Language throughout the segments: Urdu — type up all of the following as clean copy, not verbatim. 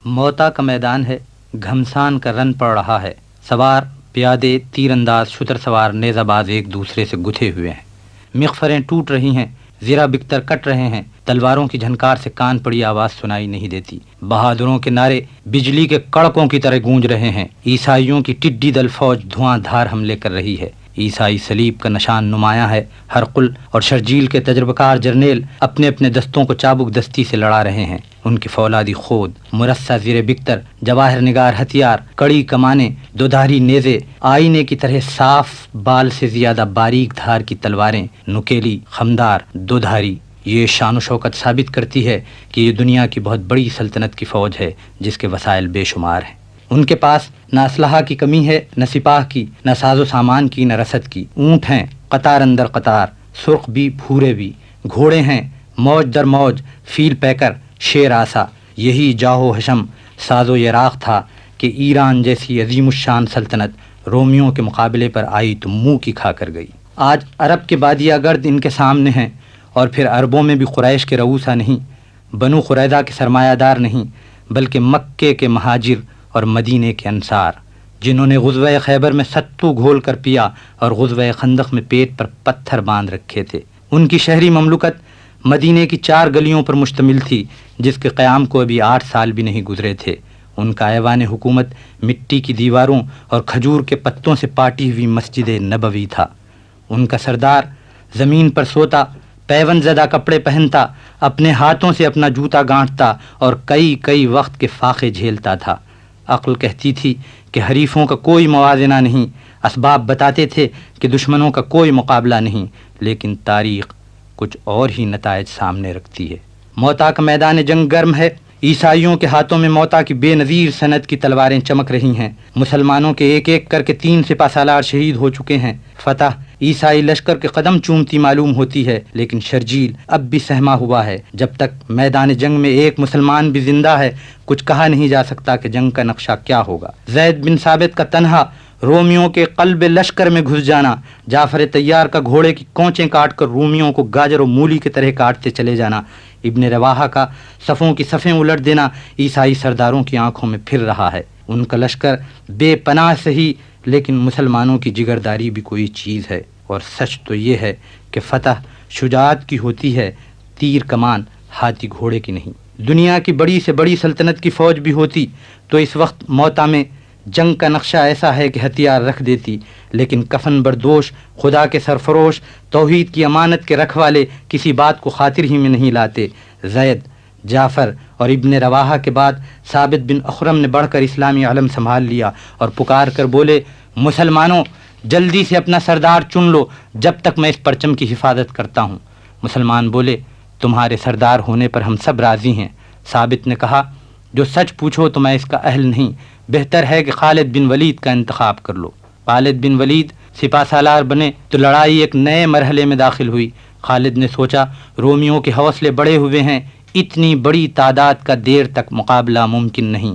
موتا کا میدان ہے، گھمسان کا رن پڑ رہا ہے، سوار پیادے تیر انداز شتر سوار نیزہ باز ایک دوسرے سے گتھے ہوئے ہیں، مغفریں ٹوٹ رہی ہیں، زیرہ بکتر کٹ رہے ہیں، تلواروں کی جھنکار سے کان پڑی آواز سنائی نہیں دیتی، بہادروں کے نعرے بجلی کے کڑکوں کی طرح گونج رہے ہیں، عیسائیوں کی ٹڈی دل فوج دھواں دھار حملے کر رہی ہے، عیسائی صلیب کا نشان نمایاں ہے، ہرقل اور شرجیل کے تجربہ کار جرنیل اپنے اپنے دستوں کو چابک دستی سے لڑا رہے ہیں، ان کی فولادی خود، مرصع زیر بکتر، جواہر نگار ہتھیار، کڑی کمانے، دودھاری نیزے، آئینے کی طرح صاف بال سے زیادہ باریک دھار کی تلواریں، نکیلی، خمدار، دودھاری، یہ شان و شوکت ثابت کرتی ہے کہ یہ دنیا کی بہت بڑی سلطنت کی فوج ہے جس کے وسائل بے شمار ہیں۔ ان کے پاس نہ اسلحہ کی کمی ہے، نہ سپاہ کی، نہ ساز و سامان کی، نہ رسد کی، اونٹ ہیں قطار اندر قطار، سرخ بھی بھورے بھی، گھوڑے ہیں موج در موج، فیل پیکر، شیر آسا، یہی جاہو حشم ساز و یراق تھا کہ ایران جیسی عظیم الشان سلطنت رومیوں کے مقابلے پر آئی تو منہ کی کھا کر گئی۔ آج عرب کے بادیہ گرد ان کے سامنے ہیں، اور پھر عربوں میں بھی قریش کے رؤوسہ نہیں، بنو قریظہ کے سرمایہ دار نہیں، بلکہ مکے کے مہاجر اور مدینے کے انصار، جنہوں نے غزوہ خیبر میں ستو گھول کر پیا اور غزوہ خندق میں پیٹ پر پتھر باندھ رکھے تھے۔ ان کی شہری مملکت مدینے کی 4 گلیوں پر مشتمل تھی، جس کے قیام کو ابھی 8 سال بھی نہیں گزرے تھے۔ ان کا ایوان حکومت مٹی کی دیواروں اور کھجور کے پتوں سے پاٹی ہوئی مسجد نبوی تھا۔ ان کا سردار زمین پر سوتا، پیون زدہ کپڑے پہنتا، اپنے ہاتھوں سے اپنا جوتا گانٹتا اور کئی وقت کے فاقے جھیلتا تھا۔ عقل کہتی تھی کہ حریفوں کا کوئی موازنہ نہیں، اسباب بتاتے تھے کہ دشمنوں کا کوئی مقابلہ نہیں، لیکن تاریخ کچھ اور ہی نتائج سامنے رکھتی ہے۔ موتا کا میدان جنگ گرم ہے، عیسائیوں کے ہاتھوں میں موتا کی بے نظیر صنعت کی تلواریں چمک رہی ہیں، مسلمانوں کے ایک ایک کر کے 3 سپہ سالار شہید ہو چکے ہیں، فتح عیسائی لشکر کے قدم چومتی معلوم ہوتی ہے، لیکن شرجیل اب بھی سہما ہوا ہے۔ جب تک میدان جنگ میں ایک مسلمان بھی زندہ ہے، کچھ کہا نہیں جا سکتا کہ جنگ کا نقشہ کیا ہوگا۔ زید بن ثابت کا تنہا رومیوں کے قلب لشکر میں گھس جانا، جعفر طیار کا گھوڑے کی کونچیں کاٹ کر رومیوں کو گاجر و مولی کی طرح کاٹتے چلے جانا، ابن رواحہ کا صفوں کی صفیں الٹ دینا عیسائی سرداروں کی آنکھوں میں پھر رہا ہے۔ ان کا لشکر بے پناہ سہی، لیکن مسلمانوں کی جگرداری بھی کوئی چیز ہے، اور سچ تو یہ ہے کہ فتح شجاعت کی ہوتی ہے، تیر کمان ہاتھی گھوڑے کی نہیں۔ دنیا کی بڑی سے بڑی سلطنت کی فوج بھی ہوتی تو اس وقت موتا میں جنگ کا نقشہ ایسا ہے کہ ہتھیار رکھ دیتی، لیکن کفن بردوش، خدا کے سرفروش، توحید کی امانت کے رکھوالے کسی بات کو خاطر ہی میں نہیں لاتے۔ زید، جعفر اور ابن رواحہ کے بعد ثابت بن اخرم نے بڑھ کر اسلامی علم سنبھال لیا اور پکار کر بولے، مسلمانوں جلدی سے اپنا سردار چن لو جب تک میں اس پرچم کی حفاظت کرتا ہوں۔ مسلمان بولے، تمہارے سردار ہونے پر ہم سب راضی ہیں۔ ثابت نے کہا، جو سچ پوچھو تو میں اس کا اہل نہیں، بہتر ہے کہ خالد بن ولید کا انتخاب کر لو۔ خالد بن ولید سپہ سالار بنے تو لڑائی ایک نئے مرحلے میں داخل ہوئی۔ خالد نے سوچا، رومیوں کے حوصلے بڑے ہوئے ہیں، اتنی بڑی تعداد کا دیر تک مقابلہ ممکن نہیں،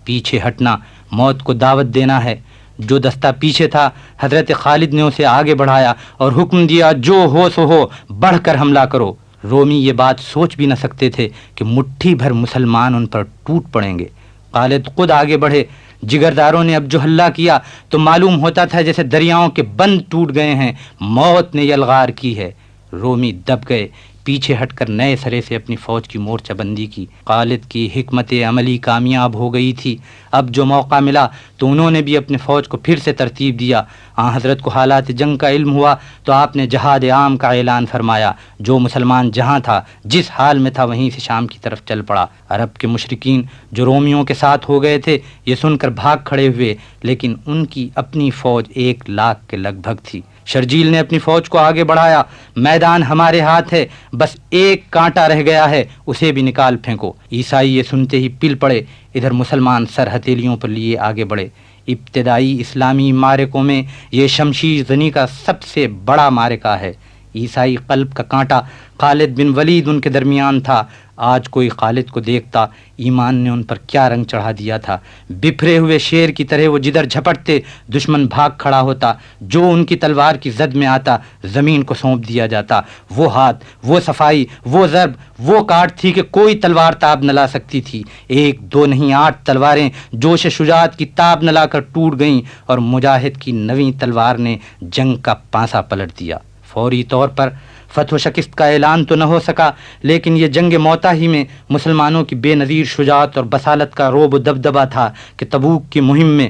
پیچھے ہٹنا موت کو دعوت دینا ہے۔ جو دستہ پیچھے تھا حضرت خالد نے اسے آگے بڑھایا اور حکم دیا، جو ہو سو ہو، بڑھ کر حملہ کرو۔ رومی یہ بات سوچ بھی نہ سکتے تھے کہ مٹھی بھر مسلمان ان پر ٹوٹ پڑیں گے۔ خالد خود آگے بڑھے، جگرداروں نے اب جو حملہ کیا تو معلوم ہوتا تھا جیسے دریاؤں کے بند ٹوٹ گئے ہیں، موت نے یلغار کی ہے۔ رومی دب گئے، پیچھے ہٹ کر نئے سرے سے اپنی فوج کی مورچہ بندی کی۔ خالد کی حکمت عملی کامیاب ہو گئی تھی، اب جو موقع ملا تو انہوں نے بھی اپنے فوج کو پھر سے ترتیب دیا۔ حضرت کو حالات جنگ کا علم ہوا تو آپ نے جہاد عام کا اعلان فرمایا۔ جو مسلمان جہاں تھا، جس حال میں تھا، وہیں سے شام کی طرف چل پڑا۔ عرب کے مشرکین جو رومیوں کے ساتھ ہو گئے تھے، یہ سن کر بھاگ کھڑے ہوئے، لیکن ان کی اپنی فوج 1 لاکھ کے لگ بھگ تھی۔ شرجیل نے اپنی فوج کو آگے بڑھایا، میدان ہمارے ہاتھ ہے، بس ایک کانٹا رہ گیا ہے، اسے بھی نکال پھینکو۔ عیسائی یہ سنتے ہی پل پڑے، ادھر مسلمان سر ہتھیلیوں پر لیے آگے بڑھے۔ ابتدائی اسلامی معرکوں میں یہ شمشیر زنی کا سب سے بڑا معرکہ ہے۔ عیسائی قلب کا کانٹا خالد بن ولید ان کے درمیان تھا۔ آج کوئی خالد کو دیکھتا ایمان نے ان پر کیا رنگ چڑھا دیا تھا. بپھرے ہوئے شیر کی طرح وہ جدھر جھپٹتے دشمن بھاگ کھڑا ہوتا. جو ان کی تلوار کی زد میں آتا زمین کو سونپ دیا جاتا. وہ ہاتھ، وہ صفائی، وہ ضرب، وہ کاٹ تھی کہ کوئی تلوار تاب نہ لا سکتی تھی. 1 2 نہیں 8 تلواریں جوش شجاعت کی تاب نہ لا کر ٹوٹ گئیں اور مجاہد کی نویں تلوار نے جنگ کا پانسا پلٹ دیا. فوری طور پر فتح و شکست کا اعلان تو نہ ہو سکا، لیکن یہ جنگ موتا ہی میں مسلمانوں کی بے نظیر شجاعت اور بسالت کا رعب و دبدبہ تھا کہ تبوک کی مہم میں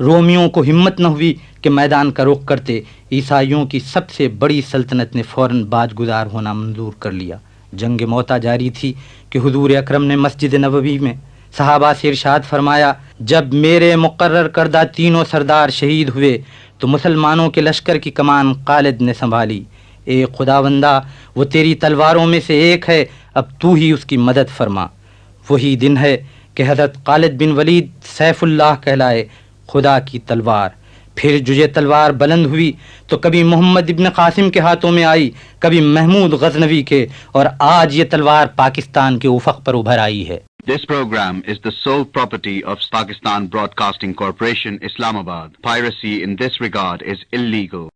رومیوں کو ہمت نہ ہوئی کہ میدان کا رخ کرتے. عیسائیوں کی سب سے بڑی سلطنت نے فوراً باج گزار ہونا منظور کر لیا. جنگ موتا جاری تھی کہ حضور اکرم نے مسجد نبوی میں صحابہ سے ارشاد فرمایا، جب میرے مقرر کردہ تینوں سردار شہید ہوئے تو مسلمانوں کے لشکر کی کمان خالد نے سنبھالی. اے خداوندہ، وہ تیری تلواروں میں سے ایک ہے، اب تو ہی اس کی مدد فرما. وہی دن ہے کہ حضرت خالد بن ولید سیف اللہ کہلائے، خدا کی تلوار. پھر جو یہ تلوار بلند ہوئی تو کبھی محمد ابن قاسم کے ہاتھوں میں آئی، کبھی محمود غزنوی کے، اور آج یہ تلوار پاکستان کے افق پر ابھر آئی ہے. This program is the sole property of Pakistan Broadcasting Corporation, Islamabad. Piracy in this regard is illegal.